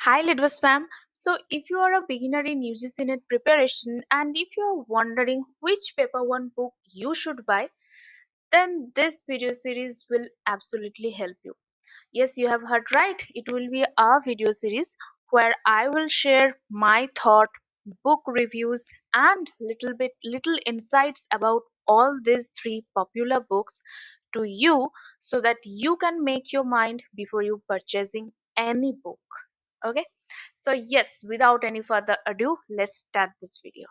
Hi Lidwas ma'am. So if you are a beginner in UGC-NET preparation and if you are wondering which paper 1 book you should buy, then this video series will absolutely help you. Yes, you have heard right. It will be a video series where I will share my thought, book reviews and little insights about all these three popular books to you so that you can make your mind before you purchasing any book. Okay, so yes, without any further ado, let's start this video.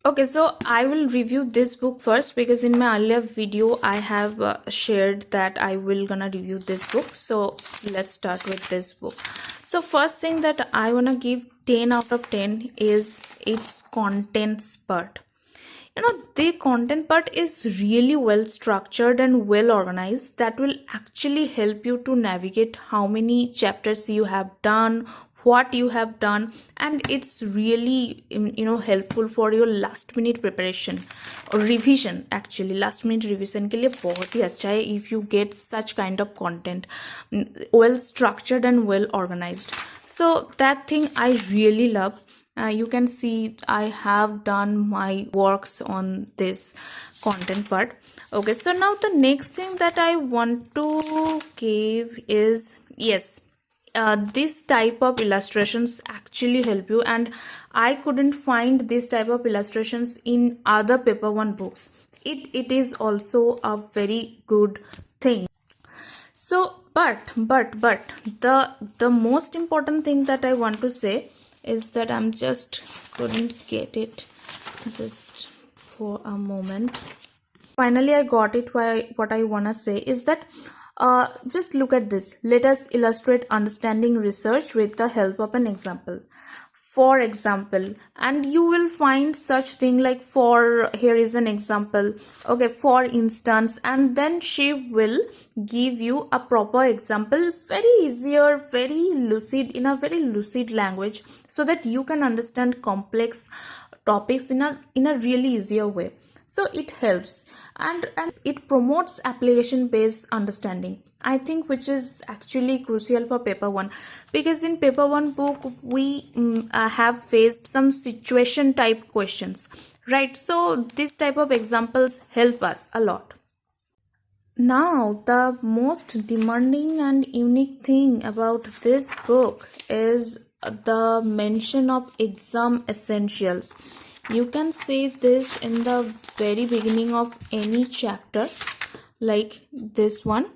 Okay, so I will review this book first because in my earlier video I have shared that I will gonna review this book. So let's start with this book. So first thing that I wanna give 10 out of 10 is its contents part. The content part is really well structured and well organized. That will actually help you to navigate how many chapters you have done, what you have done, and it's really helpful for your last minute preparation or revision. Actually last minute revision के लिए बहुत ही अच्छा है if you get such kind of content, well structured and well organized. So that thing I really love. You can see I have done my works on this content part. Okay, so now the next thing that I want to give is, yes, this type of illustrations actually help you, and I couldn't find this type of illustrations in other paper 1 books. It is also a very good thing. So but the most important thing that I want to say is that I'm just couldn't get it just for a moment. Finally I got it. What I want to say is that just look at this. Let us illustrate understanding research with the help of an example. For example, and you will find such thing like for, here is an example. Okay, for instance, and then she will give you a proper example, very easier, very lucid, in a very lucid language, so that you can understand complex topics in a really easier way. So it helps, and it promotes application based understanding, I think, which is actually crucial for paper 1, because in paper 1 book we have faced some situation type questions, right? So this type of examples help us a lot. Now the most demanding and unique thing about this book is the mention of exam essentials. You can say this in the very beginning of any chapter, like this one.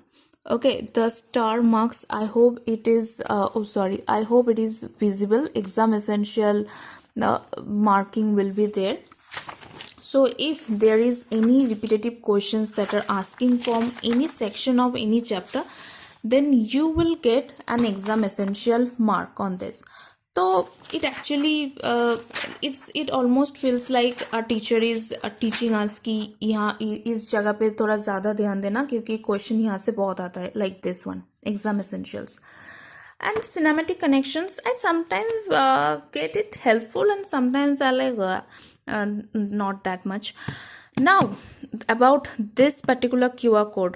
Okay, the star marks, I hope it is I hope it is visible. Exam essential marking will be there. So if there is any repetitive questions that are asking from any section of any chapter, then you will get an exam essential mark on this. So it actually it almost feels like a teacher is teaching us कि यहाँ इस जगह पे थोड़ा ज़्यादा ध्यान देना क्योंकि क्वेश्चन यहाँ से बहुत आता है, like this one, exam essentials. And cinematic connections, I sometimes get it helpful and sometimes I like not that much. Now about this particular QR code,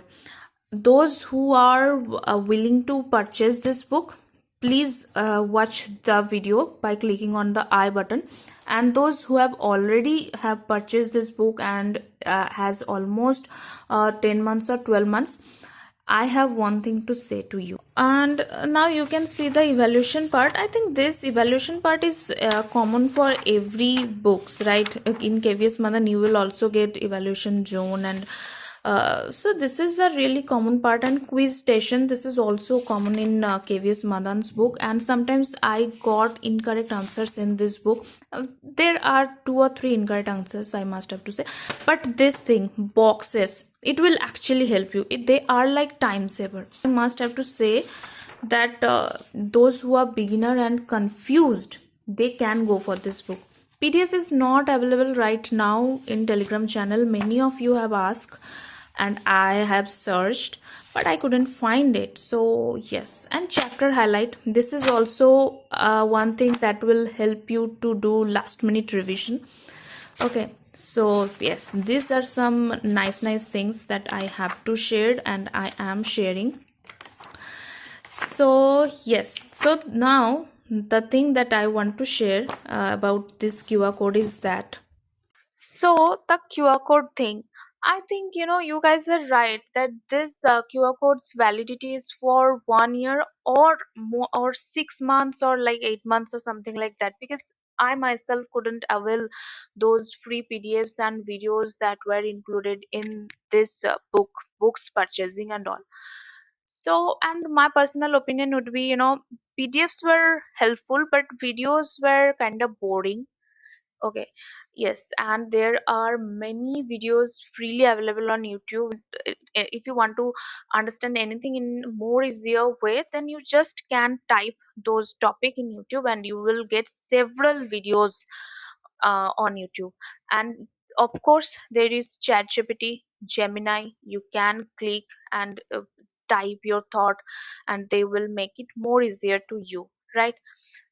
those who are willing to purchase this book, please watch the video by clicking on the I button, and those who have already have purchased this book and has almost 10 months or 12 months, I have one thing to say to you. And now you can see the evaluation part. I think this evaluation part is common for every books, right? In KVS Madan you will also get evaluation zone, and so this is a really common part. And quiz station, this is also common in KVS Madan's book, and sometimes I got incorrect answers in this book. There are 2 or 3 incorrect answers, I must have to say, but this thing, boxes, it will actually help you. They are like time saver. I must have to say that those who are beginner and confused, they can go for this book. PDF is not available right now in Telegram channel. Many of you have asked and I have searched, but I couldn't find it. So yes, and chapter highlight, this is also one thing that will help you to do last minute revision. Okay, so yes, these are some nice things that I have to share and I am sharing. So yes, so now the thing that I want to share about this QR code is that. So the QR code thing, I think you guys are right that this QR code's validity is for 1 year or more, or 6 months, or like 8 months or something like that. Because I myself couldn't avail those free PDFs and videos that were included in this books purchasing and all. So, and my personal opinion would be, PDFs were helpful, but videos were kind of boring. Okay, yes, and there are many videos freely available on YouTube. If you want to understand anything in more easier way, then you just can type those topic in YouTube and you will get several videos on YouTube. And of course, there is ChatGPT, Gemini. You can click and type your thought, and they will make it more easier to you, right?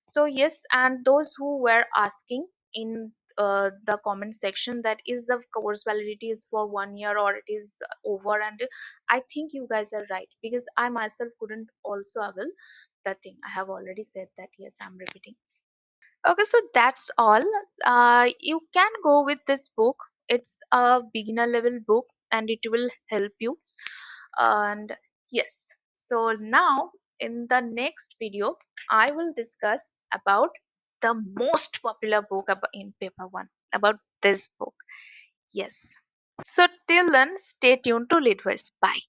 So yes, and those who were asking in the comment section that is the course validity is for 1 year or it is over, and I think you guys are right, because I myself couldn't also avail the thing. I have already said that, yes, I'm repeating. Okay, so that's all. You can go with this book. It's a beginner level book and it will help you. And yes, so now in the next video, I will discuss about the most popular book about in paper 1, about this book. Yes. So till then, stay tuned to Leadverse. Bye.